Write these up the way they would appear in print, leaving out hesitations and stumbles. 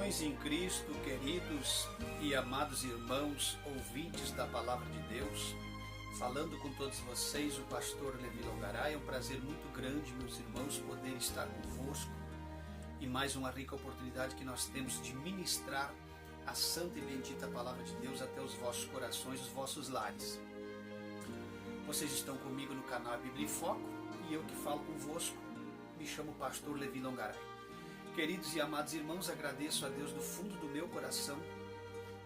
Saudações em Cristo, queridos e amados irmãos, ouvintes da Palavra de Deus. Falando com todos vocês, o pastor Levi Longaray. É um prazer muito grande, meus irmãos, poder estar convosco e mais uma rica oportunidade que nós temos de ministrar a santa e bendita Palavra de Deus até os vossos corações, os vossos lares. Vocês estão comigo no canal Bíblia em Foco e eu que falo convosco me chamo pastor Levi Longaray. Queridos e amados irmãos, agradeço a Deus do fundo do meu coração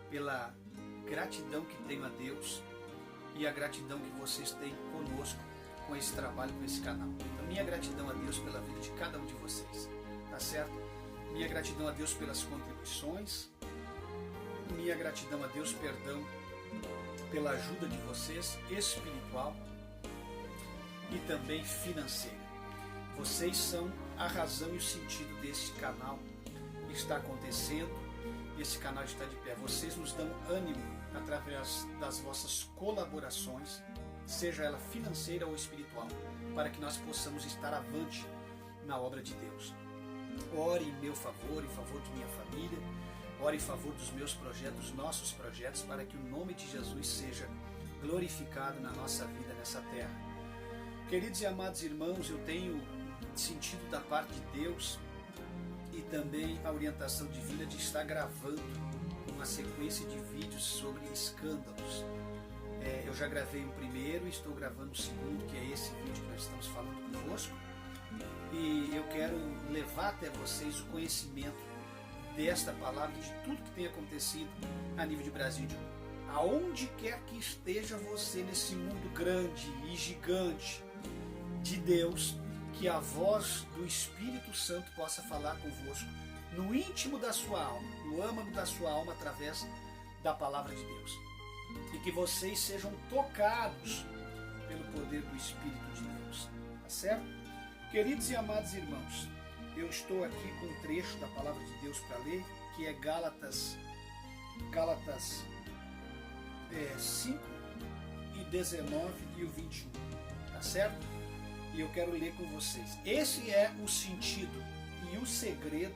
pela gratidão que tenho a Deus e a gratidão que vocês têm conosco com esse trabalho, com esse canal. Então, minha gratidão a Deus pela vida de cada um de vocês, tá certo? Minha gratidão a Deus pelas contribuições, minha gratidão a Deus, pela ajuda de vocês, espiritual e também financeira. Vocês são a razão e o sentido desse canal está acontecendo, esse canal está de pé. Vocês nos dão ânimo através das vossas colaborações, seja ela financeira ou espiritual, para que nós possamos estar avante na obra de Deus. Ore em meu favor, em favor de minha família, ore em favor dos meus projetos, nossos projetos, para que o nome de Jesus seja glorificado na nossa vida nessa terra. Queridos e amados irmãos, eu tenho sentido da parte de Deus e também a orientação divina de estar gravando uma sequência de vídeos sobre escândalos. Eu já gravei o primeiro e estou gravando o segundo, que é esse vídeo que nós estamos falando convosco, e eu quero levar até vocês o conhecimento desta palavra, de tudo que tem acontecido a nível de Brasil e de mundo. Aonde quer que esteja você nesse mundo grande e gigante de Deus, que a voz do Espírito Santo possa falar convosco no íntimo da sua alma, no âmago da sua alma, através da palavra de Deus. E que vocês sejam tocados pelo poder do Espírito de Deus. Tá certo? Queridos e amados irmãos, eu estou aqui com um trecho da palavra de Deus para ler, que é Gálatas 5 e 19 e o 21. Tá certo? E eu quero ler com vocês. Esse é o sentido e o segredo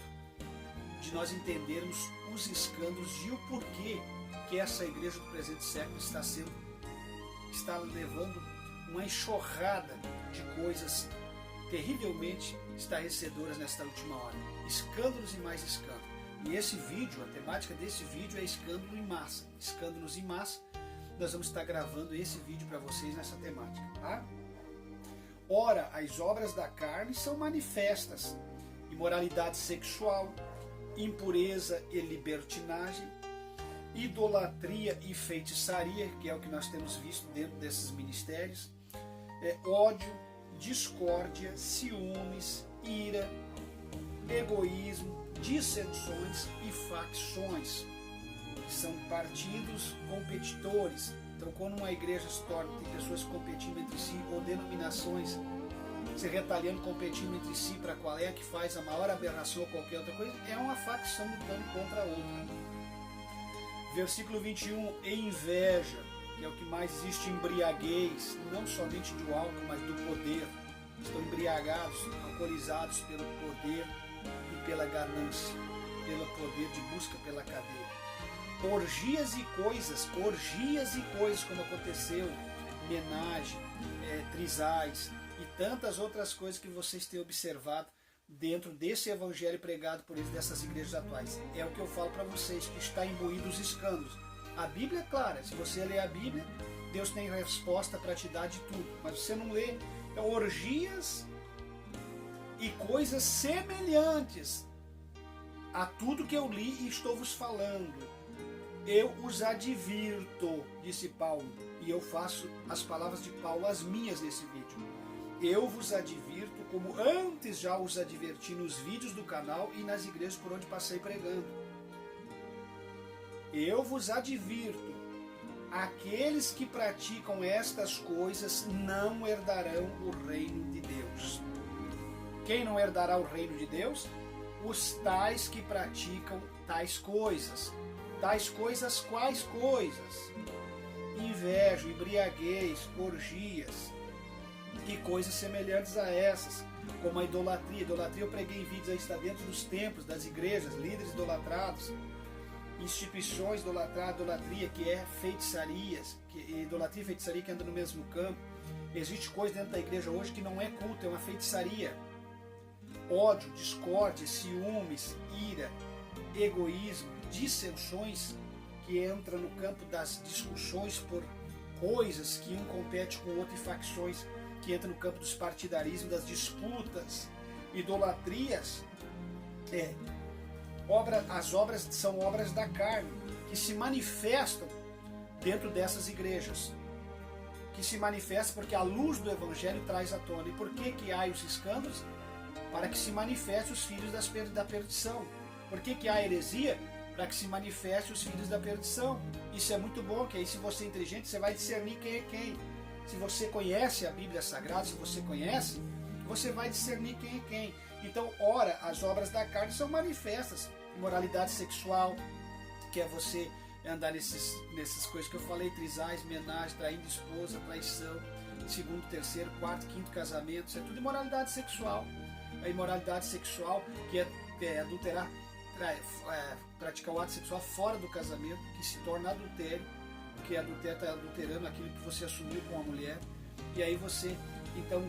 de nós entendermos os escândalos e o porquê que essa igreja do presente século está levando uma enxurrada de coisas terrivelmente estarrecedoras nesta última hora. Escândalos e mais escândalos. E esse vídeo, a temática desse vídeo é escândalo em massa. Escândalos em massa. Nós vamos estar gravando esse vídeo para vocês nessa temática, tá? Ora, as obras da carne são manifestas: imoralidade sexual, impureza e libertinagem, idolatria e feitiçaria, que é o que nós temos visto dentro desses ministérios, ódio, discórdia, ciúmes, ira, egoísmo, dissensões e facções, que são partidos competidores. Então, quando uma igreja se torna, tem pessoas competindo entre si, ou denominações se retalhando, competindo entre si para qual é que faz a maior aberração ou qualquer outra coisa, é uma facção lutando contra a outra. Versículo 21, inveja, que é o que mais existe, embriaguez, não somente do álcool, mas do poder. Estão embriagados, alcoolizados pelo poder e pela ganância, pelo poder de busca pela cadeia. Orgias e coisas como aconteceu, homenagem, trisais e tantas outras coisas que vocês têm observado dentro desse evangelho pregado por eles, dessas igrejas atuais. É o que eu falo para vocês, que está imbuído os escândalos. A Bíblia é clara, se você ler a Bíblia, Deus tem resposta para te dar de tudo, mas você não lê, orgias e coisas semelhantes a tudo que eu li e estou vos falando. Eu os advirto, disse Paulo, e eu faço as palavras de Paulo as minhas nesse vídeo. Eu vos advirto, como antes já os adverti nos vídeos do canal e nas igrejas por onde passei pregando. Eu vos advirto, aqueles que praticam estas coisas não herdarão o reino de Deus. Quem não herdará o reino de Deus? Os tais que praticam tais coisas. Tais coisas, quais coisas? Inveja, embriaguez, orgias, e coisas semelhantes a essas, como a idolatria. Idolatria eu preguei em vídeos, aí está dentro dos templos, das igrejas, líderes idolatrados, instituições idolatradas, idolatria que é feitiçarias, idolatria e feitiçaria que andam no mesmo campo. Existe coisa dentro da igreja hoje que não é culto, é uma feitiçaria. Ódio, discórdia, ciúmes, ira, egoísmo, dissensões que entram no campo das discussões por coisas que um compete com o outro e facções que entram no campo dos partidarismos, das disputas, idolatrias. As obras são obras da carne que se manifestam dentro dessas igrejas, que se manifestam porque a luz do Evangelho traz à tona. E por que há os escândalos? Para que se manifeste os filhos da perdição. Por que há heresia? Para que se manifeste os filhos da perdição. Isso é muito bom, que aí se você é inteligente, você vai discernir quem é quem. Se você conhece a Bíblia Sagrada, se você conhece, você vai discernir quem é quem. Então, ora, as obras da carne são manifestas. Imoralidade sexual, que é você andar nessas coisas que eu falei, trisais, menagem, traindo esposa, traição, segundo, terceiro, quarto, quinto casamento, isso é tudo imoralidade sexual. A imoralidade sexual, que é adulterar, praticar o ato sexual fora do casamento, que se torna adultério, porque adultério está adulterando aquilo que você assumiu com a mulher, e aí você, então,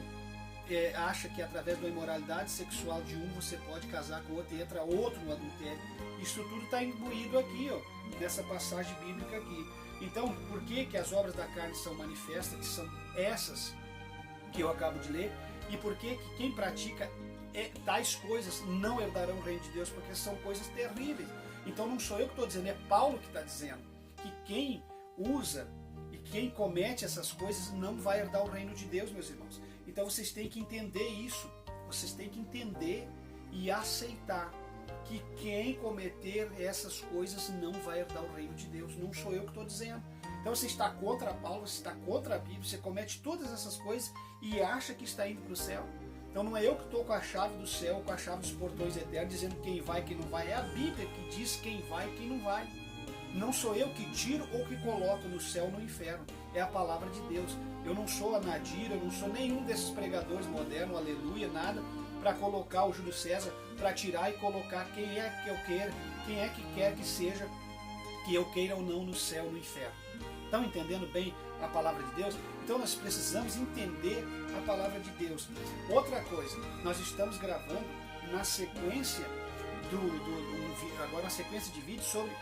acha que através da imoralidade sexual de um você pode casar com outro e entra outro no adultério. Isso tudo está imbuído aqui, ó, nessa passagem bíblica aqui. Então, por que as obras da carne são manifestas, que são essas que eu acabo de ler, e por que quem pratica tais coisas não herdarão o reino de Deus? Porque são coisas terríveis. Então não sou eu que estou dizendo, é Paulo que está dizendo que quem usa e quem comete essas coisas não vai herdar o reino de Deus, meus irmãos. Então vocês têm que entender isso, vocês têm que entender e aceitar que quem cometer essas coisas não vai herdar o reino de Deus. Não sou eu que estou dizendo. Então você está contra Paulo, você está contra a Bíblia, você comete todas essas coisas e acha que está indo para o céu. Então não é eu que estou com a chave do céu, com a chave dos portões eternos, dizendo quem vai e quem não vai. É a Bíblia que diz quem vai e quem não vai. Não sou eu que tiro ou que coloco no céu ou no inferno. É a palavra de Deus. Eu não sou a Nadir, eu não sou nenhum desses pregadores modernos, aleluia, nada, para colocar o Júlio César, para tirar e colocar quem é que eu quero, quem é que quer que seja, que eu queira ou não no céu ou no inferno. Estão entendendo bem a palavra de Deus? Então nós precisamos entender a palavra de Deus. Outra coisa, nós estamos gravando na sequência agora uma sequência de vídeos sobre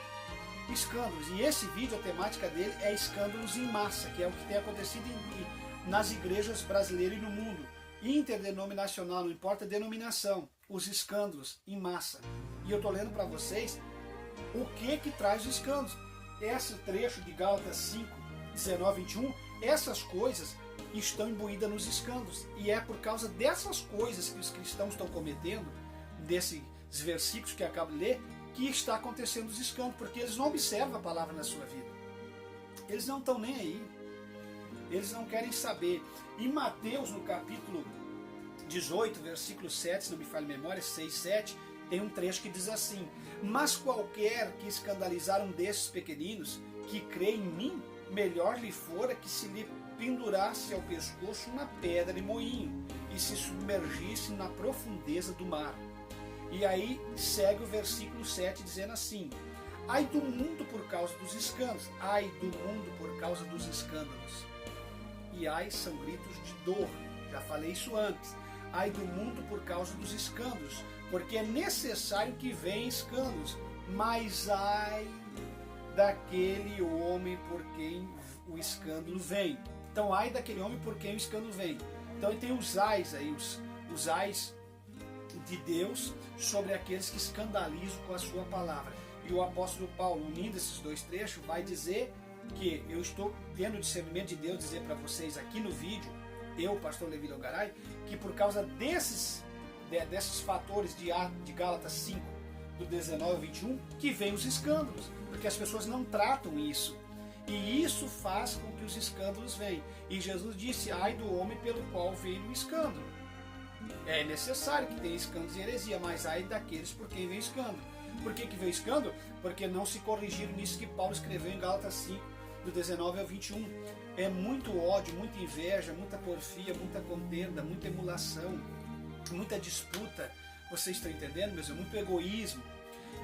escândalos. E esse vídeo, a temática dele é escândalos em massa, que é o que tem acontecido nas igrejas brasileiras e no mundo. Interdenominacional, não importa a denominação, os escândalos em massa. E eu estou lendo para vocês o que traz os escândalos. Esse trecho de Gálatas 5, 19, 21, essas coisas estão imbuídas nos escândalos. E é por causa dessas coisas que os cristãos estão cometendo, desses versículos que eu acabo de ler, que está acontecendo os escândalos, porque eles não observam a palavra na sua vida. Eles não estão nem aí. Eles não querem saber. Em Mateus, no capítulo 18, versículo 7, se não me falha a memória, 6, 7, tem um trecho que diz assim: mas qualquer que escandalizar um desses pequeninos, que crê em mim, melhor lhe fora que se lhe pendurasse ao pescoço uma pedra de moinho e se submergisse na profundeza do mar. E aí segue o versículo 7 dizendo assim: ai do mundo por causa dos escândalos, ai do mundo por causa dos escândalos. E ai são gritos de dor, já falei isso antes. Ai do mundo por causa dos escândalos, porque é necessário que venham escândalos, mas ai daquele homem por quem o escândalo vem. Então ai daquele homem por quem o escândalo vem. Então tem os ais aí, os ais de Deus sobre aqueles que escandalizam com a sua palavra. E o apóstolo Paulo, unindo esses dois trechos, vai dizer que eu estou tendo o discernimento de Deus dizer para vocês aqui no vídeo, eu, pastor Levi Longaray, que por causa desses fatores de Gálatas 5, do 19 ao 21, que vem os escândalos, porque as pessoas não tratam isso. E isso faz com que os escândalos venham. E Jesus disse: ai do homem pelo qual veio o escândalo. É necessário que tenha escândalos e heresia, mas ai daqueles por quem veio escândalo. Por que veio escândalo? Porque não se corrigiram nisso que Paulo escreveu em Gálatas 5, do 19 ao 21. É muito ódio, muita inveja, muita porfia, muita contenda, muita emulação, muita disputa. Vocês estão entendendo, meus irmãos? Muito egoísmo.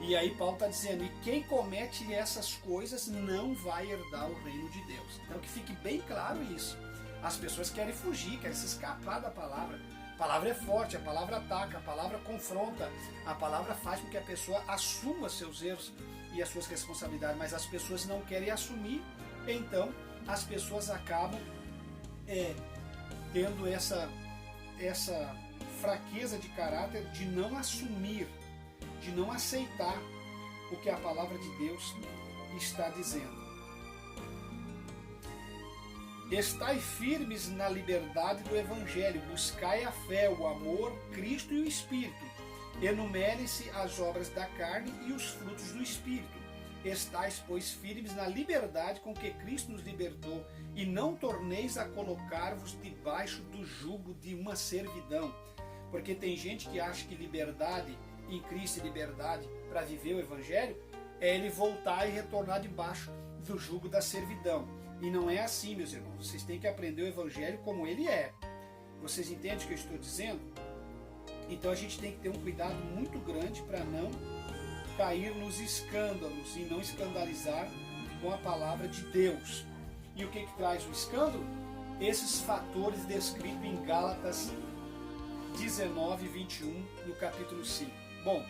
E aí Paulo está dizendo, e quem comete essas coisas não vai herdar o reino de Deus. Então que fique bem claro isso. As pessoas querem fugir, querem se escapar da palavra. A palavra é forte, a palavra ataca, a palavra confronta, a palavra faz com que a pessoa assuma seus erros e as suas responsabilidades, mas as pessoas não querem assumir, então as pessoas acabam tendo essa fraqueza de caráter de não assumir, de não aceitar o que a palavra de Deus está dizendo. Estai firmes na liberdade do Evangelho, buscai a fé, o amor, Cristo e o Espírito. Enumerem-se as obras da carne e os frutos do Espírito. Estais, pois, firmes na liberdade com que Cristo nos libertou, e não torneis a colocar-vos debaixo do jugo de uma servidão. Porque tem gente que acha que liberdade em Cristo e liberdade para viver o Evangelho é ele voltar e retornar debaixo do jugo da servidão. E não é assim, meus irmãos. Vocês têm que aprender o Evangelho como ele é. Vocês entendem o que eu estou dizendo? Então a gente tem que ter um cuidado muito grande para não cair nos escândalos e não escandalizar com a palavra de Deus. E o que traz o escândalo? Esses fatores descritos em Gálatas 19, 21, no capítulo 5. Bom,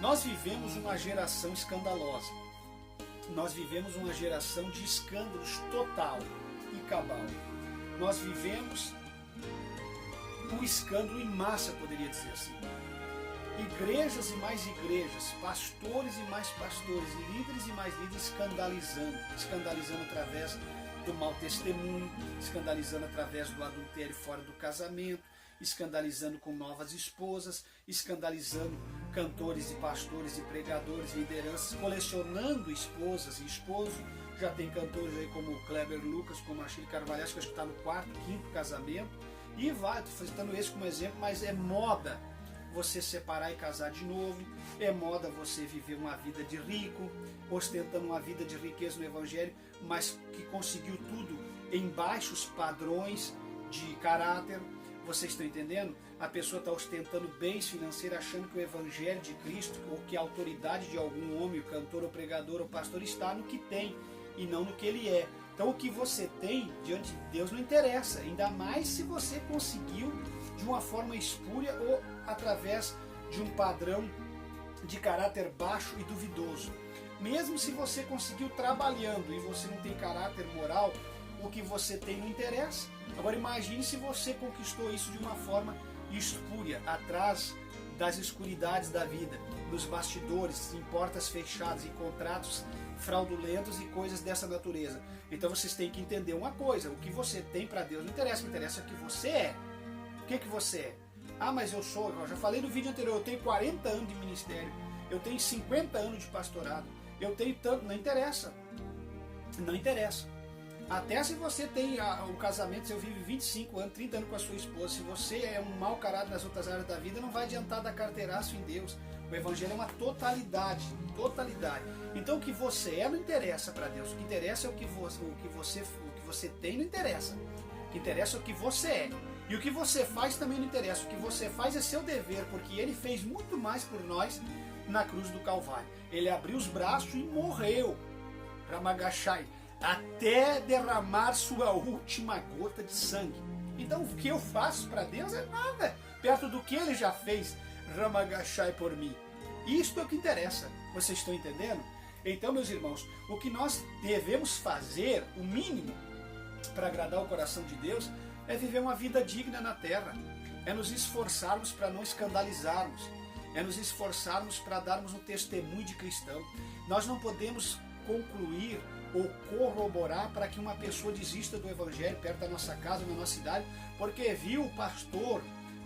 nós vivemos uma geração escandalosa. Nós vivemos uma geração de escândalos total e cabal. Nós vivemos um escândalo em massa, poderia dizer assim. Igrejas e mais igrejas, pastores e mais pastores, líderes e mais líderes escandalizando através do mau testemunho, escandalizando através do adultério fora do casamento, escandalizando com novas esposas, escandalizando cantores e pastores e pregadores, lideranças, colecionando esposas e esposos. Já tem cantores aí como o Kleber Lucas, como a Achille Carvalho, que acho que está no 4º, 5º casamento. E vai, estou citando esse como exemplo, mas é moda você separar e casar de novo, é moda você viver uma vida de rico, ostentando uma vida de riqueza no Evangelho, mas que conseguiu tudo em baixos padrões de caráter. Vocês estão entendendo? A pessoa está ostentando bens financeiros, achando que o Evangelho de Cristo, ou que a autoridade de algum homem, o cantor, ou pregador, ou pastor, está no que tem, e não no que ele é. Então o que você tem diante de Deus não interessa, ainda mais se você conseguiu de uma forma espúria ou através de um padrão de caráter baixo e duvidoso. Mesmo se você conseguiu trabalhando e você não tem caráter moral, o que você tem não interessa. Agora imagine se você conquistou isso de uma forma espúria, atrás das escuridades da vida, nos bastidores, em portas fechadas, em contratos fraudulentos e coisas dessa natureza. Então vocês têm que entender uma coisa: o que você tem para Deus não interessa, o que interessa é o que você é. O que você é? Ah, mas eu já falei no vídeo anterior, eu tenho 40 anos de ministério, eu tenho 50 anos de pastorado, eu tenho tanto, não interessa. Não interessa. Até se você tem um casamento, se eu vive 25 anos, 30 anos com a sua esposa, se você é um mau caráter nas outras áreas da vida, não vai adiantar dar carteiraço em Deus. O Evangelho é uma totalidade, totalidade. Então o que você é não interessa para Deus. O que interessa é o que você tem, não interessa. O que interessa é o que você é. E o que você faz também não interessa. O que você faz é seu dever, porque Ele fez muito mais por nós na cruz do Calvário. Ele abriu os braços e morreu. Ramagashai. Até derramar sua última gota de sangue. Então o que eu faço para Deus é nada, perto do que Ele já fez, Ramagashai, por mim. Isto é o que interessa, vocês estão entendendo? Então, meus irmãos, o que nós devemos fazer, o mínimo, para agradar o coração de Deus, é viver uma vida digna na terra, é nos esforçarmos para não escandalizarmos, é nos esforçarmos para darmos um testemunho de cristão. Nós não podemos concluir ou corroborar para que uma pessoa desista do Evangelho perto da nossa casa, na nossa cidade, porque viu o pastor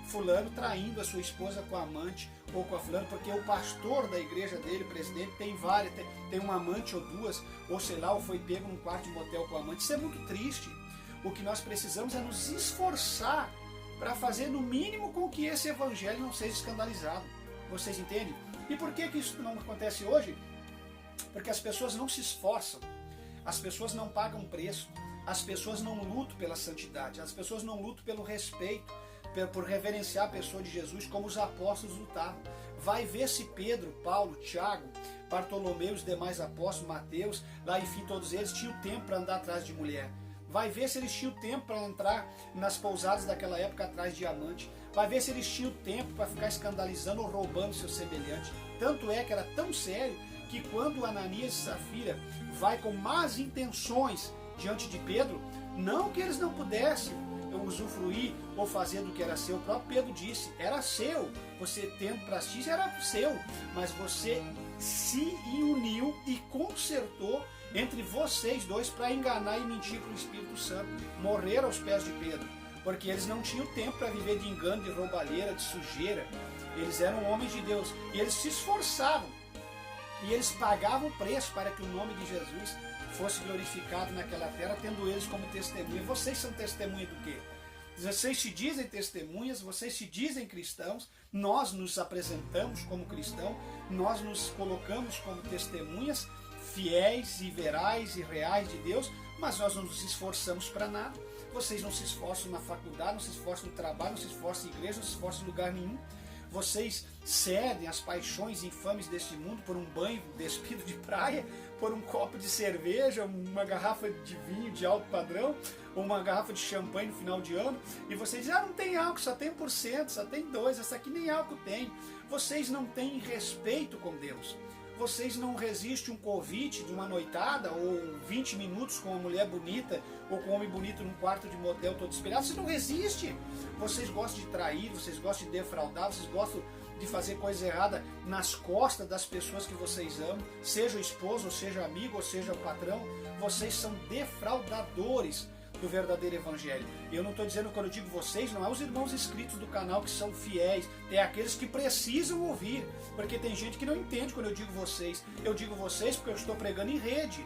fulano traindo a sua esposa com a amante ou com a fulana, porque o pastor da igreja dele, o presidente, tem várias, tem uma amante ou duas, ou sei lá, ou foi pego num quarto de motel com a amante. Isso é muito triste. O que nós precisamos é nos esforçar para fazer no mínimo com que esse Evangelho não seja escandalizado. Vocês entendem? E por que isso não acontece hoje? Porque as pessoas não se esforçam. as pessoas não pagam preço, as pessoas não lutam pela santidade, as pessoas não lutam pelo respeito, por reverenciar a pessoa de Jesus como os apóstolos lutavam. Vai ver se Pedro, Paulo, Tiago, Bartolomeu, os demais apóstolos, Mateus, lá enfim todos eles tinham tempo para andar atrás de mulher. Vai ver se eles tinham tempo para entrar nas pousadas daquela época atrás de amante. Vai ver se eles tinham tempo para ficar escandalizando ou roubando seu semelhante. Tanto é que era tão sério que quando Ananias e Safira vai com más intenções diante de Pedro, não que eles não pudessem usufruir ou fazer do que era seu, o próprio Pedro disse, era seu, você tendo para si era seu, mas você se uniu e consertou entre vocês dois para enganar e mentir para o Espírito Santo. Morreram aos pés de Pedro, porque eles não tinham tempo para viver de engano, de roubalheira, de sujeira. Eles eram homens de Deus e eles se esforçavam e eles pagavam o preço para que o nome de Jesus fosse glorificado naquela terra, tendo eles como testemunha. Vocês são testemunha do quê? Vocês se dizem testemunhas, vocês se dizem cristãos, nós nos apresentamos como cristãos, nós nos colocamos como testemunhas fiéis e verais e reais de Deus, mas nós não nos esforçamos para nada. Vocês não se esforçam na faculdade, não se esforçam no trabalho, não se esforçam em igreja, não se esforçam em lugar nenhum. Vocês cedem às paixões infames deste mundo por um banho despido de praia, por um copo de cerveja, uma garrafa de vinho de alto padrão, ou uma garrafa de champanhe no final de ano, e vocês dizem, não tem álcool, só tem 1%, só tem 2%, essa aqui nem álcool tem. Vocês não têm respeito com Deus. Vocês não resistem um convite de uma noitada, ou 20 minutos com uma mulher bonita, ou com um homem bonito num quarto de motel todo espelhado. Vocês não resistem. Vocês gostam de trair, vocês gostam de defraudar, vocês gostam de fazer coisa errada nas costas das pessoas que vocês amam, seja o esposo, ou seja amigo, ou seja o patrão. Vocês são defraudadores do verdadeiro evangelho. Eu não estou dizendo, quando eu digo vocês, não é os irmãos inscritos do canal que são fiéis, é aqueles que precisam ouvir, porque tem gente que não entende quando eu digo vocês. Eu digo vocês porque eu estou pregando em rede.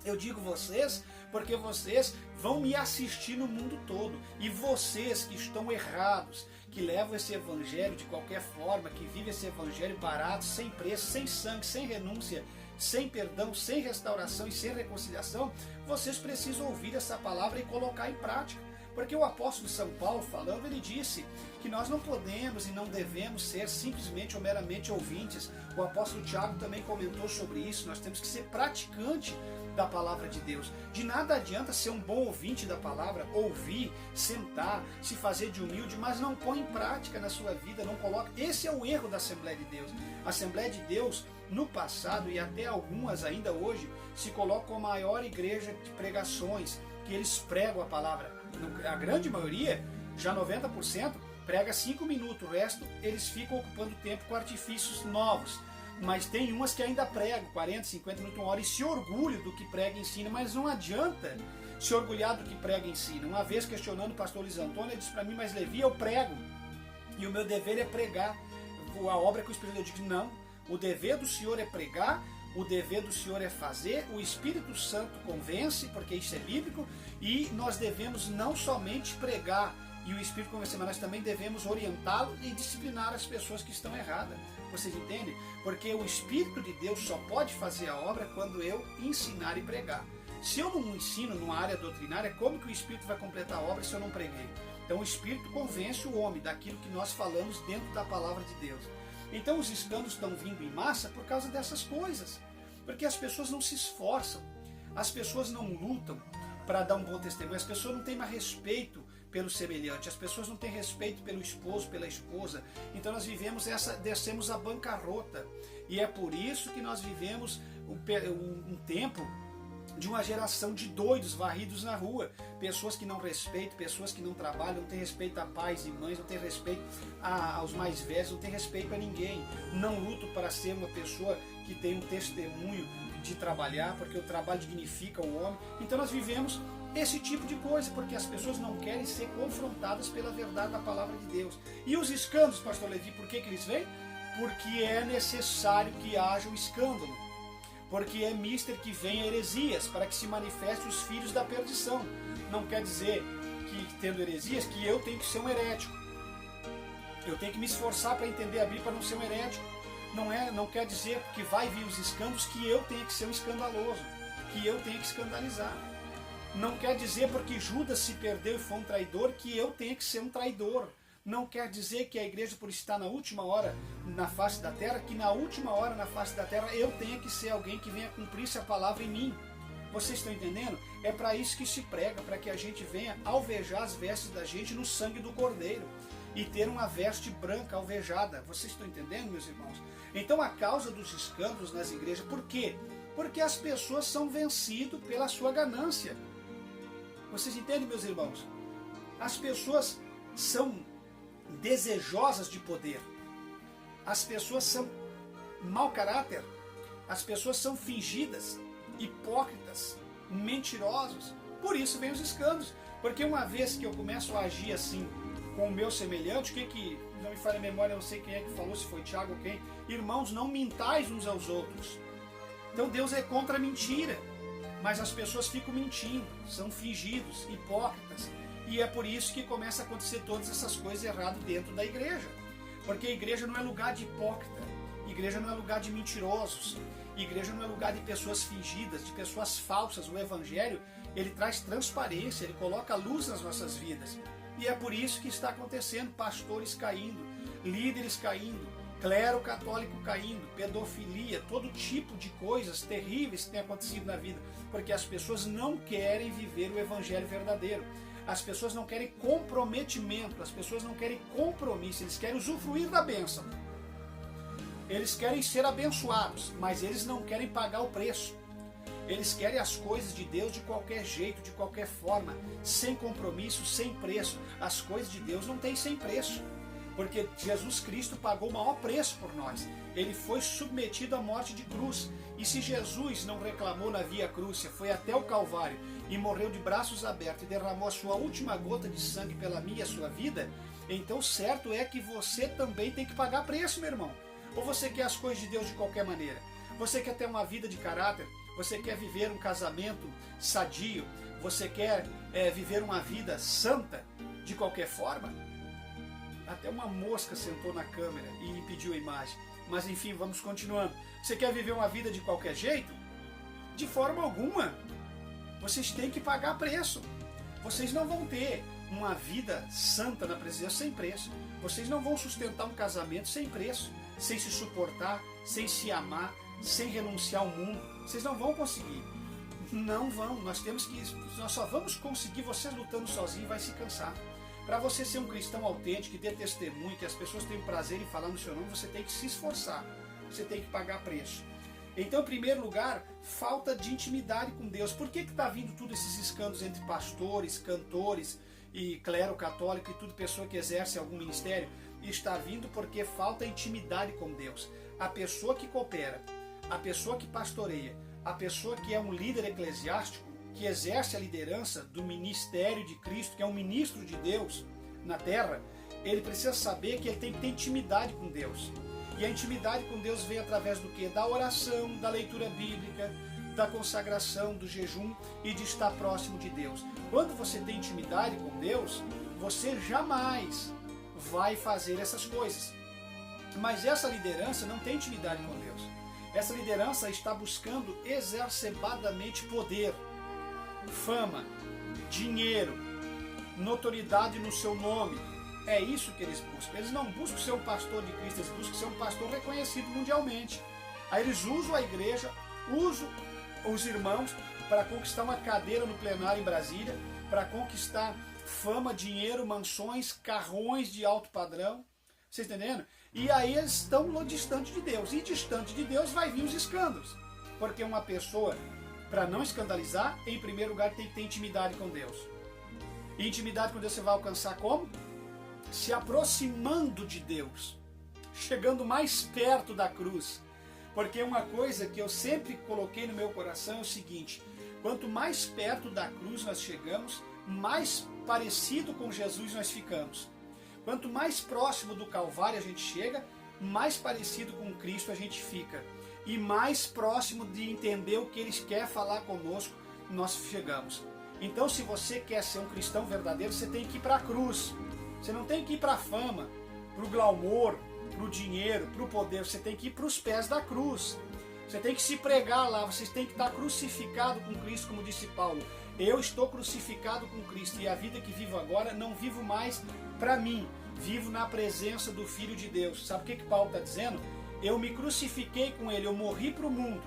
Eu digo vocês porque vocês vão me assistir no mundo todo. E vocês que estão errados, que levam esse evangelho de qualquer forma, que vivem esse evangelho barato, sem preço, sem sangue, sem renúncia, sem perdão, sem restauração e sem reconciliação, vocês precisam ouvir essa palavra e colocar em prática. Porque o apóstolo São Paulo, falando, ele disse que nós não podemos e não devemos ser simplesmente ou meramente ouvintes. O apóstolo Tiago também comentou sobre isso. Nós temos que ser praticante da palavra de Deus. De nada adianta ser um bom ouvinte da palavra, ouvir, sentar, se fazer de humilde, mas não põe em prática na sua vida, não coloca. Esse é o erro da Assembleia de Deus. A Assembleia de Deus, no passado e até algumas ainda hoje, se coloca como a maior igreja de pregações, que eles pregam a palavra. A grande maioria, já 90%, prega 5 minutos, o resto eles ficam ocupando tempo com artifícios novos. Mas tem umas que ainda pregam 40, 50 minutos, 1 hora e se orgulham do que prega e ensina, mas não adianta se orgulhar do que prega e ensina. Uma vez questionando o pastor Luiz Antônio, ele disse para mim, mas Levi, eu prego e o meu dever é pregar a obra que o Espírito de Deus diz. Não, o dever do Senhor é pregar, o dever do Senhor é fazer, o Espírito Santo convence, porque isso é bíblico, e nós devemos não somente pregar e o Espírito convencer, mas nós também devemos orientá-lo e disciplinar as pessoas que estão erradas. Vocês entendem? Porque o Espírito de Deus só pode fazer a obra quando eu ensinar e pregar. Se eu não ensino numa área doutrinária, como que o Espírito vai completar a obra se eu não preguei? Então o Espírito convence o homem daquilo que nós falamos dentro da palavra de Deus. Então os escândalos estão vindo em massa por causa dessas coisas. Porque as pessoas não se esforçam, as pessoas não lutam para dar um bom testemunho, as pessoas não têm mais respeito pelo semelhante, as pessoas não têm respeito pelo esposo, pela esposa. Então nós descemos a bancarrota. E é por isso que nós vivemos um tempo de uma geração de doidos varridos na rua, pessoas que não respeitam, pessoas que não trabalham, não têm respeito a pais e mães, não têm respeito aos mais velhos, não têm respeito a ninguém, não lutam para ser uma pessoa que tem um testemunho de trabalhar, porque o trabalho dignifica o homem. Então nós vivemos esse tipo de coisa, porque as pessoas não querem ser confrontadas pela verdade da palavra de Deus. E os escândalos, pastor Levi, por que eles vêm? Porque é necessário que haja um escândalo. Porque é mister que venha heresias, para que se manifeste os filhos da perdição. Não quer dizer que, tendo heresias, que eu tenho que ser um herético. Eu tenho que me esforçar para entender a Bíblia para não ser um herético. Não quer dizer que vai vir os escândalos que eu tenho que ser um escandaloso. que eu tenha que escandalizar. Não quer dizer porque Judas se perdeu e foi um traidor que eu tenha que ser um traidor. Não quer dizer que a igreja, por estar na última hora na face da terra, que na última hora na face da terra eu tenha que ser alguém que venha cumprir-se a palavra em mim. Vocês estão entendendo? É para isso que se prega, para que a gente venha alvejar as vestes da gente no sangue do Cordeiro e ter uma veste branca alvejada. Vocês estão entendendo, meus irmãos? Então a causa dos escândalos nas igrejas, por quê? Porque as pessoas são vencidas pela sua ganância. Vocês entendem, meus irmãos? As pessoas são desejosas de poder. As pessoas são mau caráter. As pessoas são fingidas, hipócritas, mentirosos. Por isso vem os escândalos. Porque uma vez que eu começo a agir assim com o meu semelhante, não me falha a memória, eu não sei quem é que falou, se foi Tiago ou quem. Irmãos, não mintais uns aos outros. Então Deus é contra a mentira. Mas as pessoas ficam mentindo, são fingidos, hipócritas. E é por isso que começa a acontecer todas essas coisas erradas dentro da igreja. Porque a igreja não é lugar de hipócrita, a igreja não é lugar de mentirosos, a igreja não é lugar de pessoas fingidas, de pessoas falsas. O evangelho, ele traz transparência, ele coloca luz nas nossas vidas. E é por isso que está acontecendo pastores caindo, líderes caindo, clero católico caindo, pedofilia, todo tipo de coisas terríveis que tem acontecido na vida, porque as pessoas não querem viver o evangelho verdadeiro. As pessoas não querem comprometimento, as pessoas não querem compromisso, eles querem usufruir da bênção. Eles querem ser abençoados, mas eles não querem pagar o preço. Eles querem as coisas de Deus de qualquer jeito, de qualquer forma, sem compromisso, sem preço. As coisas de Deus não têm sem preço. Porque Jesus Cristo pagou o maior preço por nós. Ele foi submetido à morte de cruz. E se Jesus não reclamou na via crúcia, foi até o Calvário e morreu de braços abertos e derramou a sua última gota de sangue pela minha e a sua vida, então certo é que você também tem que pagar preço, meu irmão. Ou você quer as coisas de Deus de qualquer maneira? Você quer ter uma vida de caráter? Você quer viver um casamento sadio? Você quer viver uma vida santa de qualquer forma? Até uma mosca sentou na câmera e impediu a imagem. Mas enfim, vamos continuando. Você quer viver uma vida de qualquer jeito? De forma alguma. Vocês têm que pagar preço. Vocês não vão ter uma vida santa na presença sem preço. Vocês não vão sustentar um casamento sem preço, sem se suportar, sem se amar, sem renunciar ao mundo. Vocês não vão conseguir. Não vão. Nós só vamos conseguir vocês lutando sozinhos, vai se cansar. Para você ser um cristão autêntico, que dê testemunho, que as pessoas tenham prazer em falar no seu nome, você tem que se esforçar, você tem que pagar preço. Então, em primeiro lugar, falta de intimidade com Deus. Por que está vindo tudo esses escândalos entre pastores, cantores e clero católico e tudo pessoa que exerce algum ministério? Está vindo porque falta intimidade com Deus. A pessoa que coopera, a pessoa que pastoreia, a pessoa que é um líder eclesiástico, que exerce a liderança do ministério de Cristo, que é um ministro de Deus na terra, ele precisa saber que ele tem que ter intimidade com Deus. E a intimidade com Deus vem através do quê? Da oração, da leitura bíblica, da consagração, do jejum e de estar próximo de Deus. Quando você tem intimidade com Deus, você jamais vai fazer essas coisas. Mas essa liderança não tem intimidade com Deus. Essa liderança está buscando exacerbadamente poder, fama, dinheiro, notoriedade no seu nome. É isso que eles buscam. Eles não buscam ser um pastor de Cristo, eles buscam ser um pastor reconhecido mundialmente. Aí eles usam a igreja, usam os irmãos para conquistar uma cadeira no plenário em Brasília, para conquistar fama, dinheiro, mansões, carrões de alto padrão. Vocês entendendo? E aí eles estão distante de Deus. E distante de Deus vai vir os escândalos. Porque uma pessoa, para não escandalizar, em primeiro lugar tem que ter intimidade com Deus. E intimidade com Deus você vai alcançar como? Se aproximando de Deus, chegando mais perto da cruz. Porque uma coisa que eu sempre coloquei no meu coração é o seguinte: quanto mais perto da cruz nós chegamos, mais parecido com Jesus nós ficamos. Quanto mais próximo do Calvário a gente chega, mais parecido com Cristo a gente fica. E mais próximo de entender o que Ele quer falar conosco, nós chegamos. Então, se você quer ser um cristão verdadeiro, você tem que ir para a cruz. Você não tem que ir para a fama, para o glamour, para o dinheiro, para o poder. Você tem que ir para os pés da cruz. Você tem que se pregar lá, vocês têm que estar crucificado com Cristo, como disse Paulo. Eu estou crucificado com Cristo e a vida que vivo agora não vivo mais para mim, vivo na presença do Filho de Deus. Sabe o que Paulo está dizendo? Eu me crucifiquei com ele, eu morri para o mundo.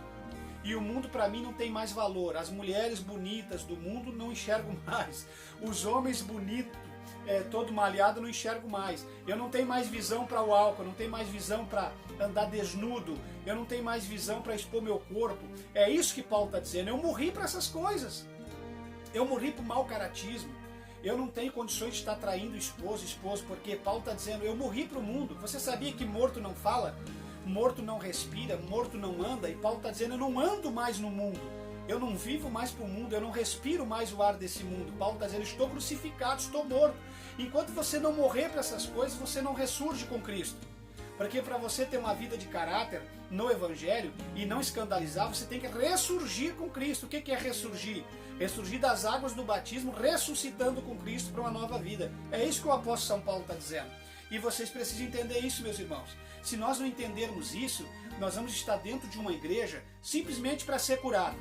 E o mundo para mim não tem mais valor. As mulheres bonitas do mundo não enxergo mais. Os homens bonitos, todo malhado, não enxergo mais. Eu não tenho mais visão para o álcool, eu não tenho mais visão para andar desnudo, eu não tenho mais visão para expor meu corpo. É isso que Paulo está dizendo. Eu morri para essas coisas. Eu morri para o mau caratismo. Eu não tenho condições de estar traindo esposo, porque Paulo está dizendo, eu morri para o mundo. Você sabia que morto não fala? Morto não respira, morto não anda, e Paulo está dizendo, eu não ando mais no mundo, eu não vivo mais para o mundo, eu não respiro mais o ar desse mundo. Paulo está dizendo, estou crucificado, estou morto. Enquanto você não morrer para essas coisas, você não ressurge com Cristo. Porque para você ter uma vida de caráter no Evangelho e não escandalizar, você tem que ressurgir com Cristo. O que é ressurgir? Ressurgir das águas do batismo, ressuscitando com Cristo para uma nova vida. É isso que o apóstolo São Paulo está dizendo. E vocês precisam entender isso, meus irmãos. Se nós não entendermos isso, nós vamos estar dentro de uma igreja simplesmente para ser curado.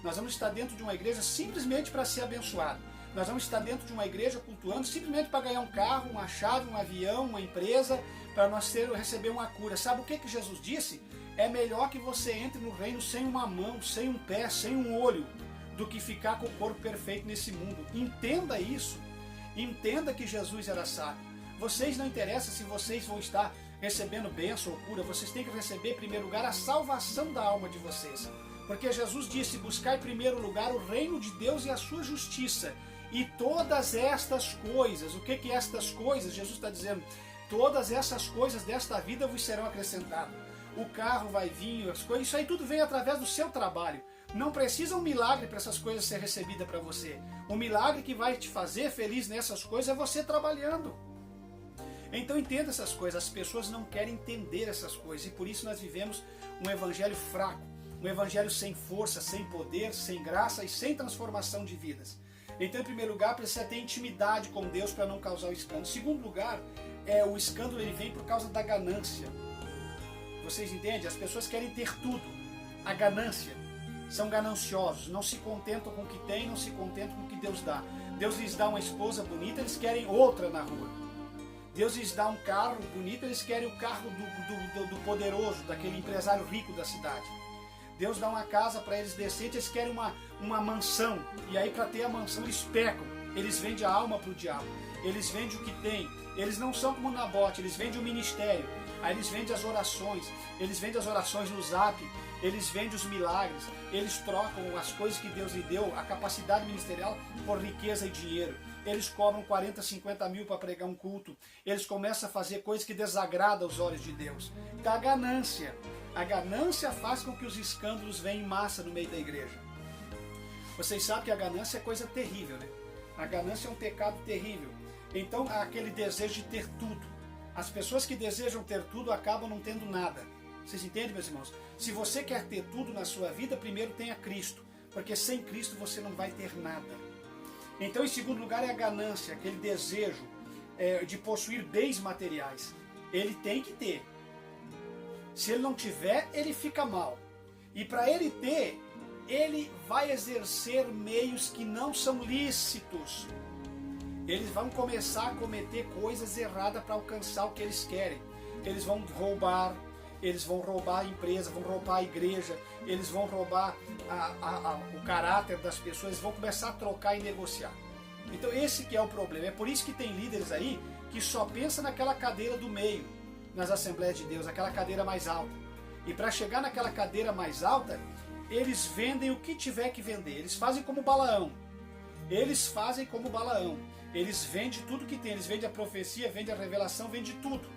Nós vamos estar dentro de uma igreja simplesmente para ser abençoado. Nós vamos estar dentro de uma igreja cultuando simplesmente para ganhar um carro, uma chave, um avião, uma empresa, para nós receber uma cura. Sabe o que Jesus disse? É melhor que você entre no reino sem uma mão, sem um pé, sem um olho, do que ficar com o corpo perfeito nesse mundo. Entenda isso. Entenda que Jesus era sábio. Vocês não interessa se vocês vão estar recebendo bênção ou cura, vocês têm que receber em primeiro lugar a salvação da alma de vocês. Porque Jesus disse, buscar em primeiro lugar o reino de Deus e a sua justiça. E todas estas coisas, o que é estas coisas? Jesus está dizendo, todas essas coisas desta vida vos serão acrescentadas. O carro vai vir, as coisas, isso aí tudo vem através do seu trabalho. Não precisa um milagre para essas coisas ser recebidas para você. O milagre que vai te fazer feliz nessas coisas é você trabalhando. Então entenda essas coisas, as pessoas não querem entender essas coisas e por isso nós vivemos um evangelho fraco, um evangelho sem força, sem poder, sem graça e sem transformação de vidas. Então, em primeiro lugar, precisa ter intimidade com Deus para não causar o escândalo. Em segundo lugar, o escândalo ele vem por causa da ganância. Vocês entendem? As pessoas querem ter tudo. A ganância. São gananciosos, não se contentam com o que têm, não se contentam com o que Deus dá. Deus lhes dá uma esposa bonita, eles querem outra na rua. Deus lhes dá um carro bonito, eles querem o carro do poderoso, daquele empresário rico da cidade. Deus dá uma casa para eles decente, eles querem uma mansão. E aí para ter a mansão eles pecam, eles vendem a alma para o diabo. Eles vendem o que tem. Eles não são como Nabote, eles vendem o ministério. Aí eles vendem as orações, no Zap, eles vendem os milagres, eles trocam as coisas que Deus lhe deu, a capacidade ministerial, por riqueza e dinheiro. Eles cobram 40, 50 mil para pregar um culto. Eles começam a fazer coisas que desagradam os olhos de Deus. Então a ganância. A ganância faz com que os escândalos venham em massa no meio da igreja. Vocês sabem que a ganância é coisa terrível, né? A ganância é um pecado terrível. Então há aquele desejo de ter tudo. As pessoas que desejam ter tudo acabam não tendo nada. Vocês entendem, meus irmãos? Se você quer ter tudo na sua vida, primeiro tenha Cristo. Porque sem Cristo você não vai ter nada. Então, em segundo lugar, é a ganância, aquele desejo de possuir bens materiais. Ele tem que ter. Se ele não tiver, ele fica mal. E para ele ter, ele vai exercer meios que não são lícitos. Eles vão começar a cometer coisas erradas para alcançar o que eles querem. Eles vão roubar a empresa, vão roubar a igreja, eles vão roubar o caráter das pessoas, eles vão começar a trocar e negociar. Então esse que é o problema. É por isso que tem líderes aí que só pensam naquela cadeira do meio, nas Assembleias de Deus, aquela cadeira mais alta. E para chegar naquela cadeira mais alta, eles vendem o que tiver que vender. Eles fazem como Balaão. Eles vendem tudo que tem. Eles vendem a profecia, vendem a revelação, vendem tudo.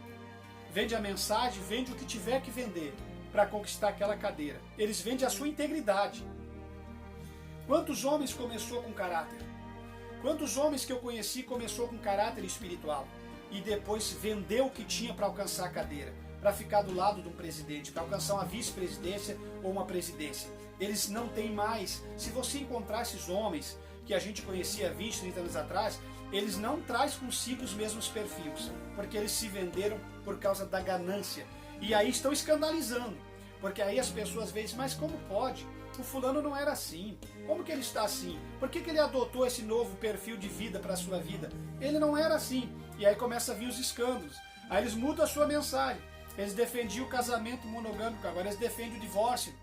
Vende a mensagem, vende o que tiver que vender para conquistar aquela cadeira. Eles vendem a sua integridade. Quantos homens começou com caráter? Quantos homens que eu conheci começou com caráter espiritual e depois vendeu o que tinha para alcançar a cadeira, para ficar do lado de um presidente, para alcançar uma vice-presidência ou uma presidência? Eles não têm mais. Se você encontrar esses homens que a gente conhecia 20, 30 anos atrás, eles não trazem consigo os mesmos perfis, porque eles se venderam por causa da ganância. E aí estão escandalizando, Porque aí as pessoas veem, mas como pode? O fulano não era assim. Como que ele está assim? Por que ele adotou esse novo perfil de vida para a sua vida? Ele não era assim. E aí começa a vir os escândalos. Aí eles mudam a sua mensagem. Eles defendiam o casamento monogâmico, agora eles defendem o divórcio.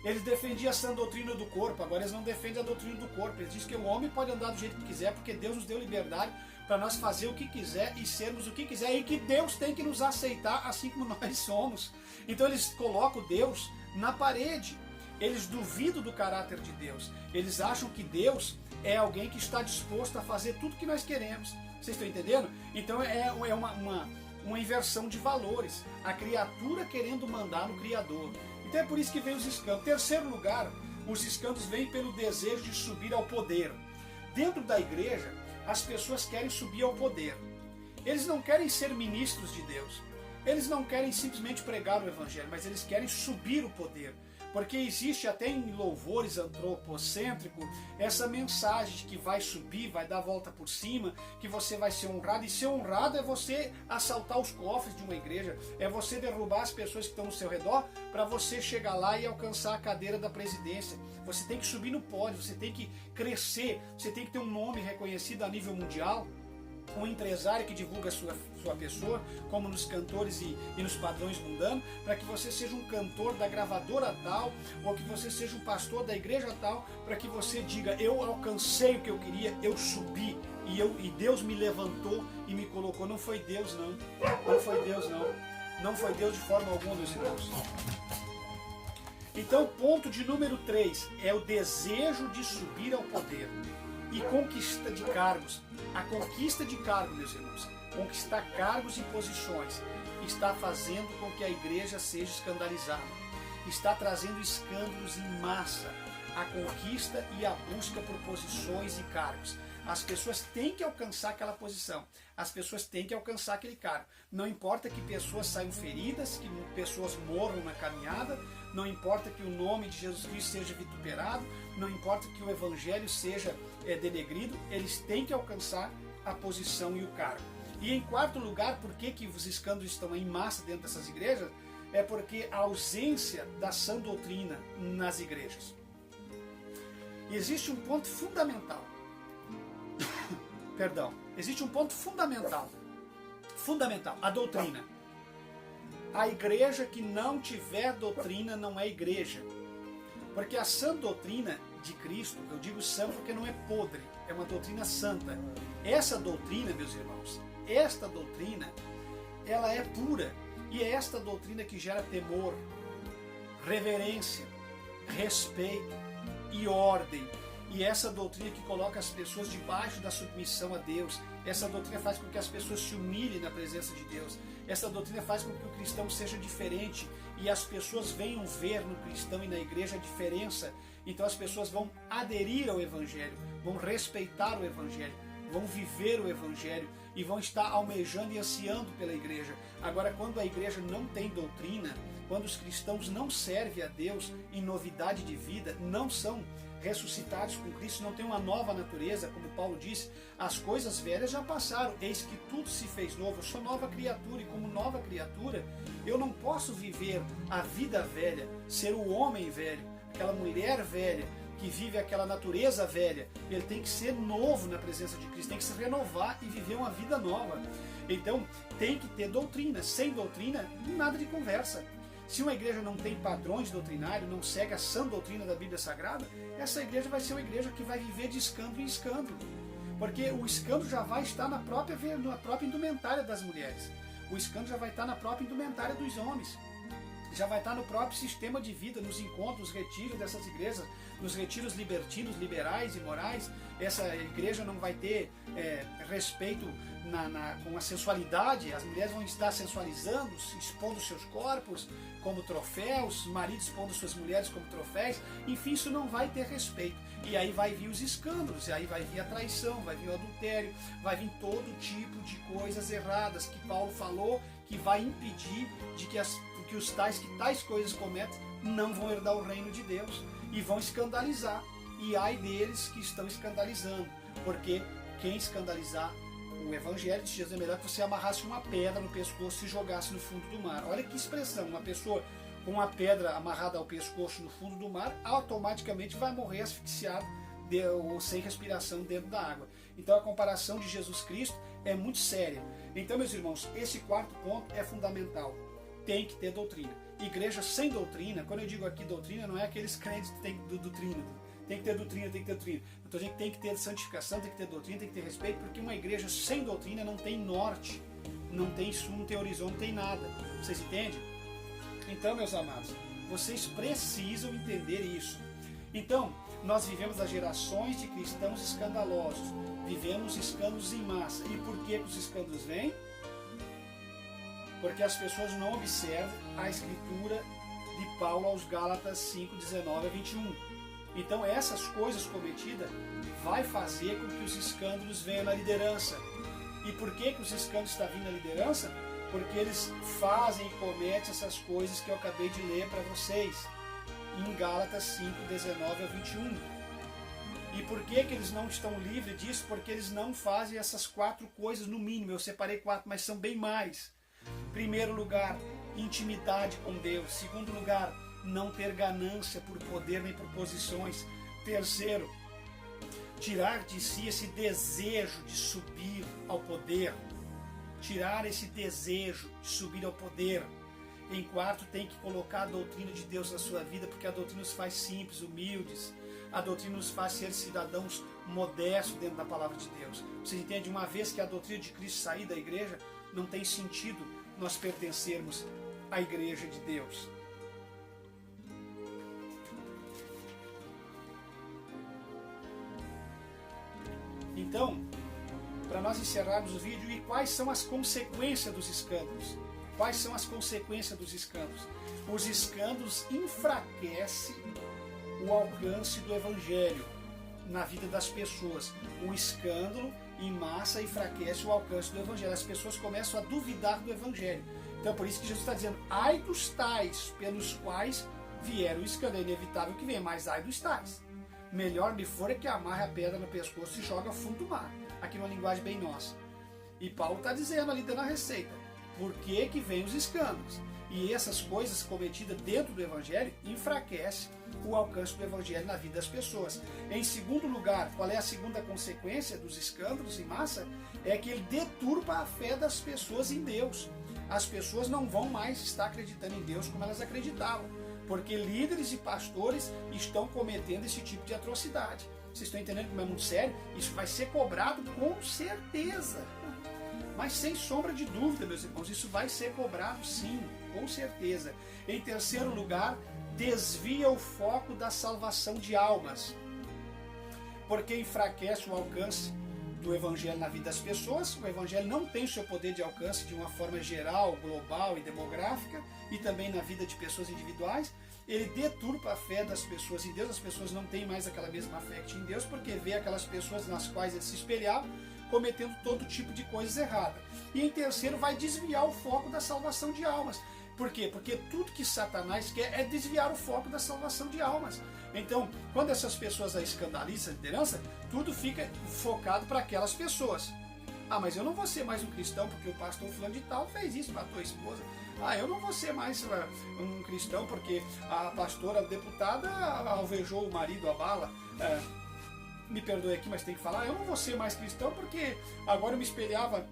Eles defendiam a sã doutrina do corpo, agora eles não defendem a doutrina do corpo. Eles dizem que o homem pode andar do jeito que quiser, porque Deus nos deu liberdade para nós fazer o que quiser e sermos o que quiser, e que Deus tem que nos aceitar assim como nós somos. Então eles colocam Deus na parede. Eles duvidam do caráter de Deus. Eles acham que Deus é alguém que está disposto a fazer tudo que nós queremos. Vocês estão entendendo? Então é uma inversão de valores. A criatura querendo mandar no Criador. Então é por isso que vem os escândalos. Terceiro lugar, os escândalos vêm pelo desejo de subir ao poder. Dentro da igreja, as pessoas querem subir ao poder. Eles não querem ser ministros de Deus. Eles não querem simplesmente pregar o evangelho, mas eles querem subir o poder. Porque existe até em louvores antropocêntricos essa mensagem de que vai subir, vai dar a volta por cima, que você vai ser honrado. E ser honrado é você assaltar os cofres de uma igreja, é você derrubar as pessoas que estão no seu redor para você chegar lá e alcançar a cadeira da presidência. Você tem que subir no pódio, você tem que crescer, você tem que ter um nome reconhecido a nível mundial. Um empresário que divulga a sua pessoa, como nos cantores e nos padrões mundanos, para que você seja um cantor da gravadora tal, ou que você seja um pastor da igreja tal, para que você diga, eu alcancei o que eu queria, eu subi, e Deus me levantou e me colocou. Não foi Deus não, não foi Deus não, não foi Deus de forma alguma, meus irmãos. Então, ponto de número 3 é o desejo de subir ao poder e conquista de cargos. A conquista de cargos, meus irmãos, conquistar cargos e posições, está fazendo com que a igreja seja escandalizada. Está trazendo escândalos em massa. A conquista e a busca por posições e cargos. As pessoas têm que alcançar aquela posição. As pessoas têm que alcançar aquele cargo. Não importa que pessoas saiam feridas, que pessoas morram na caminhada, não importa que o nome de Jesus Cristo seja vituperado, não importa que o evangelho seja denegrido, eles têm que alcançar a posição e o cargo. E em quarto lugar, por que os escândalos estão em massa dentro dessas igrejas? É porque a ausência da sã doutrina nas igrejas. E existe um ponto fundamental. Perdão. Existe um ponto fundamental. Fundamental. A doutrina. A igreja que não tiver doutrina não é igreja. Porque a sã doutrina de Cristo, eu digo sã porque não é podre, é uma doutrina santa. Essa doutrina, meus irmãos, esta doutrina, ela é pura. E é esta doutrina que gera temor, reverência, respeito e ordem. E essa doutrina que coloca as pessoas debaixo da submissão a Deus. Essa doutrina faz com que as pessoas se humilhem na presença de Deus. Essa doutrina faz com que o cristão seja diferente e as pessoas venham ver no cristão e na igreja a diferença. Então as pessoas vão aderir ao evangelho, vão respeitar o evangelho, vão viver o evangelho e vão estar almejando e ansiando pela igreja. Agora, quando a igreja não tem doutrina, quando os cristãos não servem a Deus em novidade de vida, não são ressuscitados com Cristo, não tem uma nova natureza, como Paulo disse, as coisas velhas já passaram, eis que tudo se fez novo. Eu sou nova criatura e como nova criatura eu não posso viver a vida velha, ser o homem velho, aquela mulher velha que vive aquela natureza velha. Ele tem que ser novo na presença de Cristo, tem que se renovar e viver uma vida nova. Então tem que ter doutrina. Sem doutrina, nada de conversa. Se uma igreja não tem padrões doutrinários, não segue a sã doutrina da Bíblia Sagrada, essa igreja vai ser uma igreja que vai viver de escândalo em escândalo. Porque o escândalo já vai estar na própria indumentária das mulheres. O escândalo já vai estar na própria indumentária dos homens. Já vai estar no próprio sistema de vida, nos encontros, nos retiros dessas igrejas, nos retiros libertinos, liberais e morais. Essa igreja não vai ter respeito com a sensualidade. As mulheres vão estar sensualizando, expondo seus corpos como troféus, maridos expondo suas mulheres como troféus. Enfim, isso não vai ter respeito. E aí vai vir os escândalos, e aí vai vir a traição, vai vir o adultério, vai vir todo tipo de coisas erradas que Paulo falou, que vai impedir de que os tais que tais coisas cometem não vão herdar o reino de Deus e vão escandalizar. E ai deles que estão escandalizando, porque quem escandalizar o evangelho de Jesus é melhor que você amarrasse uma pedra no pescoço e jogasse no fundo do mar. Olha que expressão, uma pessoa com a pedra amarrada ao pescoço no fundo do mar, automaticamente vai morrer asfixiado ou sem respiração dentro da água. Então a comparação de Jesus Cristo é muito séria. Então, meus irmãos, esse quarto ponto é fundamental. Tem que ter doutrina. Igreja sem doutrina, quando eu digo aqui doutrina, não é aqueles crentes que tem doutrina. Tem que ter doutrina, tem que ter doutrina. Eu estou dizendo que tem que ter santificação, tem que ter doutrina, tem que ter respeito, porque uma igreja sem doutrina não tem norte, não tem sul, não tem horizonte, não tem nada. Vocês entendem? Então, meus amados, vocês precisam entender isso. Então, nós vivemos as gerações de cristãos escandalosos, vivemos escândalos em massa. E por que os escândalos vêm? Porque as pessoas não observam a escritura de Paulo aos Gálatas 5, 19 a 21. Então essas coisas cometidas vai fazer com que os escândalos venham na liderança. E por que os escândalos estão vindo na liderança? Porque eles fazem e cometem essas coisas que eu acabei de ler para vocês, em Gálatas 5, 19 a 21. E por que eles não estão livres disso? Porque eles não fazem essas 4 coisas no mínimo. Eu separei 4, mas são bem mais. Primeiro lugar, intimidade com Deus. Segundo lugar, não ter ganância por poder nem por posições. Terceiro, tirar de si esse desejo de subir ao poder. Tirar esse desejo de subir ao poder. Em quarto, tem que colocar a doutrina de Deus na sua vida, porque a doutrina nos faz simples, humildes. A doutrina nos faz ser cidadãos modestos dentro da palavra de Deus. Vocês entendem? Uma vez que a doutrina de Cristo sair da igreja, não tem sentido nós pertencermos à igreja de Deus. Então, para nós encerrarmos o vídeo, e quais são as consequências dos escândalos? Quais são as consequências dos escândalos? Os escândalos enfraquecem o alcance do evangelho na vida das pessoas. O escândalo em massa enfraquece o alcance do evangelho. As pessoas começam a duvidar do evangelho. Então é por isso que Jesus está dizendo: ai dos tais pelos quais vieram o escândalo. É inevitável que venha, mas ai dos tais. Melhor lhe for é que amarre a pedra no pescoço e joga ao fundo do mar. Aqui numa linguagem bem nossa. E Paulo está dizendo ali, dando a receita. Por que que vem os escândalos? E essas coisas cometidas dentro do evangelho enfraquecem o alcance do evangelho na vida das pessoas. Em segundo lugar, qual é a segunda consequência dos escândalos em massa? É que ele deturpa a fé das pessoas em Deus. As pessoas não vão mais estar acreditando em Deus como elas acreditavam, porque líderes e pastores estão cometendo esse tipo de atrocidade. Vocês estão entendendo como é muito sério? Isso vai ser cobrado com certeza. Mas sem sombra de dúvida, meus irmãos, isso vai ser cobrado sim, com certeza. Em terceiro lugar, desvia o foco da salvação de almas, porque enfraquece o alcance do evangelho na vida das pessoas. O evangelho não tem o seu poder de alcance de uma forma geral, global e demográfica, e também na vida de pessoas individuais. Ele deturpa a fé das pessoas em Deus. As pessoas não têm mais aquela mesma fé que tinha em Deus, porque vê aquelas pessoas nas quais eles se espelhavam cometendo todo tipo de coisas erradas. E em terceiro, vai desviar o foco da salvação de almas. Por quê? Porque tudo que Satanás quer é desviar o foco da salvação de almas. Então, quando essas pessoas a escandalizam a liderança, tudo fica focado para aquelas pessoas. Ah, mas eu não vou ser mais um cristão porque o pastor fulano de tal fez isso para a tua esposa. Ah, eu não vou ser mais um cristão porque a pastora, a deputada, alvejou o marido a bala. Me perdoe aqui, mas tem que falar. Eu não vou ser mais cristão porque agora eu me espelhava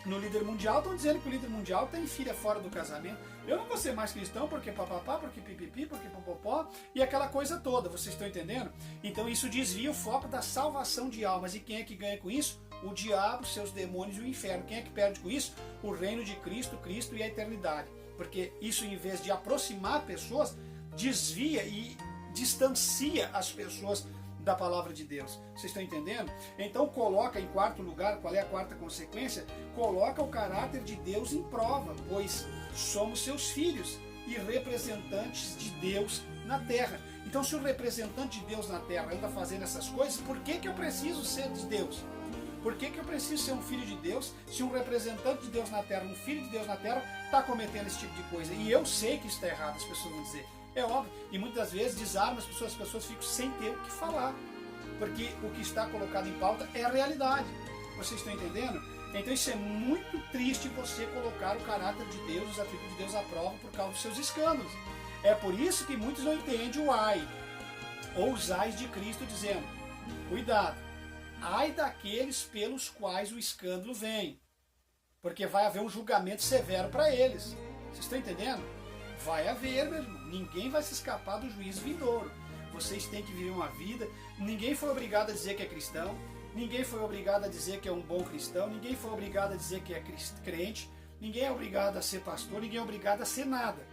no líder mundial. Estão dizendo que o líder mundial tem filha fora do casamento. Eu não vou ser mais cristão porque papapá, porque pipipi, porque popopó e aquela coisa toda. Vocês estão entendendo? Então isso desvia o foco da salvação de almas. E quem é que ganha com isso? O diabo, seus demônios e o inferno. Quem é que perde com isso? O reino de Cristo, Cristo e a eternidade. Porque isso, em vez de aproximar pessoas, desvia e distancia as pessoas da palavra de Deus. Vocês estão entendendo? Então coloca em quarto lugar, qual é a quarta consequência? Coloca o caráter de Deus em prova, pois somos seus filhos e representantes de Deus na terra. Então, se o representante de Deus na terra anda fazendo essas coisas, por que que eu preciso ser de Deus? Por que que eu preciso ser um filho de Deus se um representante de Deus na terra, um filho de Deus na terra, está cometendo esse tipo de coisa? E eu sei que isso está errado, as pessoas vão dizer. É óbvio, e muitas vezes desarma as pessoas ficam sem ter o que falar, porque o que está colocado em pauta é a realidade. Vocês estão entendendo? Então isso é muito triste, você colocar o caráter de Deus, os atributos de Deus à prova por causa dos seus escândalos. É por isso que muitos não entendem o ai, ou os ais de Cristo, dizendo, cuidado, ai daqueles pelos quais o escândalo vem, porque vai haver um julgamento severo para eles. Vocês estão entendendo? Vai haver, meu irmão. Ninguém vai se escapar do juízo vindouro. Vocês têm que viver uma vida. Ninguém foi obrigado a dizer que é cristão. Ninguém foi obrigado a dizer que é um bom cristão. Ninguém foi obrigado a dizer que é crente. Ninguém é obrigado a ser pastor. Ninguém é obrigado a ser nada.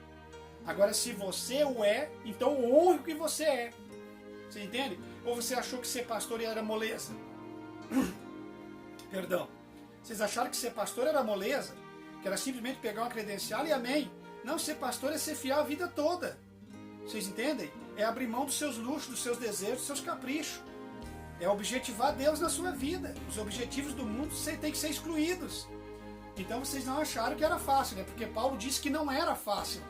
Agora, se você o é, então honre o que você é. Você entende? Ou você achou que ser pastor era moleza? Perdão. Vocês acharam que ser pastor era moleza? Que era simplesmente pegar uma credencial e amém? Não, ser pastor é ser fiel a vida toda. Vocês entendem? É abrir mão dos seus luxos, dos seus desejos, dos seus caprichos. É objetivar Deus na sua vida. Os objetivos do mundo têm que ser excluídos. Então vocês não acharam que era fácil, né? Porque Paulo disse que não era fácil.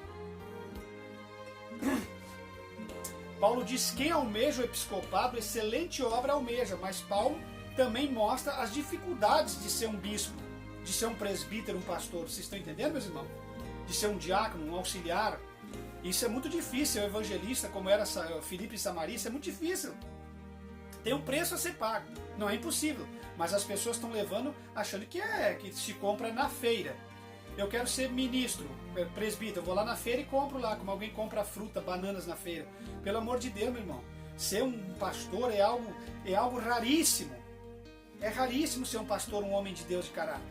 Paulo diz que quem almeja o episcopado, excelente obra almeja, mas Paulo também mostra as dificuldades de ser um bispo, de ser um presbítero, um pastor. Vocês estão entendendo, meus irmãos? De ser um diácono, um auxiliar. Isso é muito difícil. O evangelista, como era Filipe e Samaria, isso é muito difícil. Tem um preço a ser pago. Não é impossível. Mas as pessoas estão levando, achando que se compra na feira. Eu quero ser ministro, presbítero, eu vou lá na feira e compro lá, como alguém compra fruta, bananas na feira. Pelo amor de Deus, meu irmão. Ser um pastor é algo raríssimo. É raríssimo ser um pastor, um homem de Deus de caráter.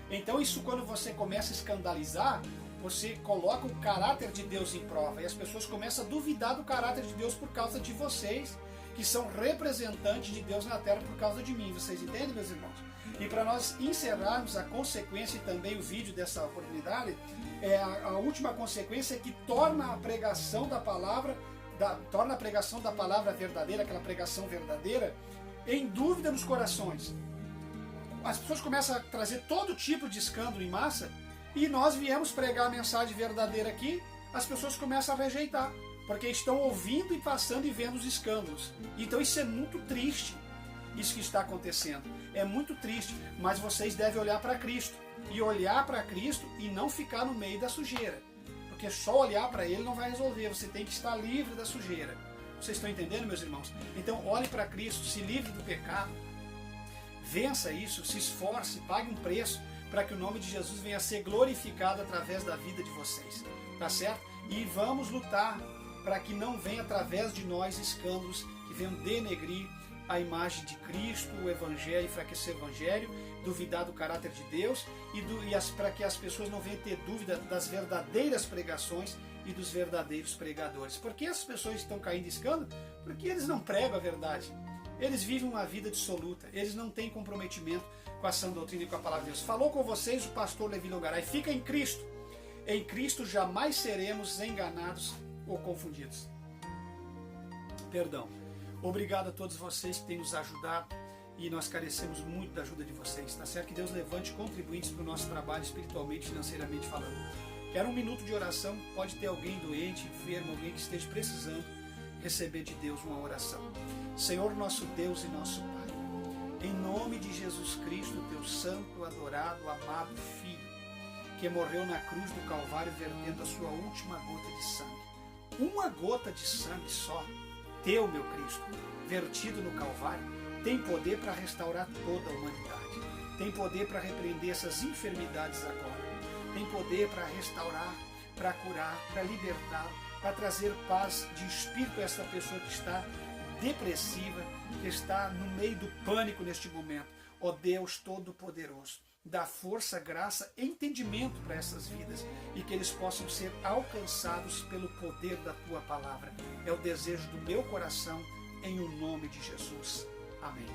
Então isso, quando você começa a escandalizar, você coloca o caráter de Deus em prova. E as pessoas começam a duvidar do caráter de Deus por causa de vocês, que são representantes de Deus na terra por causa de mim. Vocês entendem, meus irmãos? E para nós encerrarmos a consequência e também o vídeo dessa oportunidade, a última consequência é que torna a pregação da palavra verdadeira, aquela pregação verdadeira, em dúvida nos corações. As pessoas começam a trazer todo tipo de escândalo em massa, e nós viemos pregar a mensagem verdadeira aqui, as pessoas começam a rejeitar, porque estão ouvindo e passando e vendo os escândalos. Então isso é muito triste, isso que está acontecendo. É muito triste, mas vocês devem olhar para Cristo, e olhar para Cristo e não ficar no meio da sujeira, porque só olhar para Ele não vai resolver, você tem que estar livre da sujeira. Vocês estão entendendo, meus irmãos? Então olhe para Cristo, se livre do pecado, vença isso, se esforce, pague um preço para que o nome de Jesus venha a ser glorificado através da vida de vocês, tá certo? E vamos lutar para que não venha através de nós escândalos que venham denegrir a imagem de Cristo, o Evangelho, enfraquecer o Evangelho, duvidar do caráter de Deus para que as pessoas não venham ter dúvida das verdadeiras pregações e dos verdadeiros pregadores. Por que as pessoas estão caindo em escândalo? Porque eles não pregam a verdade. Eles vivem uma vida dissoluta, eles não têm comprometimento com a sã doutrina e com a palavra de Deus. Falou com vocês o pastor Levi Longaray. Fica em Cristo. Em Cristo jamais seremos enganados ou confundidos. Perdão. Obrigado a todos vocês que têm nos ajudado e nós carecemos muito da ajuda de vocês. Tá certo? Que Deus levante contribuintes para o nosso trabalho espiritualmente, financeiramente falando. Quero um minuto de oração. Pode ter alguém doente, enfermo, alguém que esteja precisando receber de Deus uma oração. Senhor, nosso Deus e nosso Pai, em nome de Jesus Cristo, teu santo, adorado, amado Filho, que morreu na cruz do Calvário vertendo a sua última gota de sangue. Uma gota de sangue só, teu, meu Cristo, vertido no Calvário, tem poder para restaurar toda a humanidade. Tem poder para repreender essas enfermidades agora. Tem poder para restaurar, para curar, para libertar, para trazer paz de espírito a essa pessoa que está depressiva, que está no meio do pânico neste momento. Ó Deus Todo-Poderoso, dá força, graça e entendimento para essas vidas e que eles possam ser alcançados pelo poder da Tua Palavra. É o desejo do meu coração, em o nome de Jesus. Amém.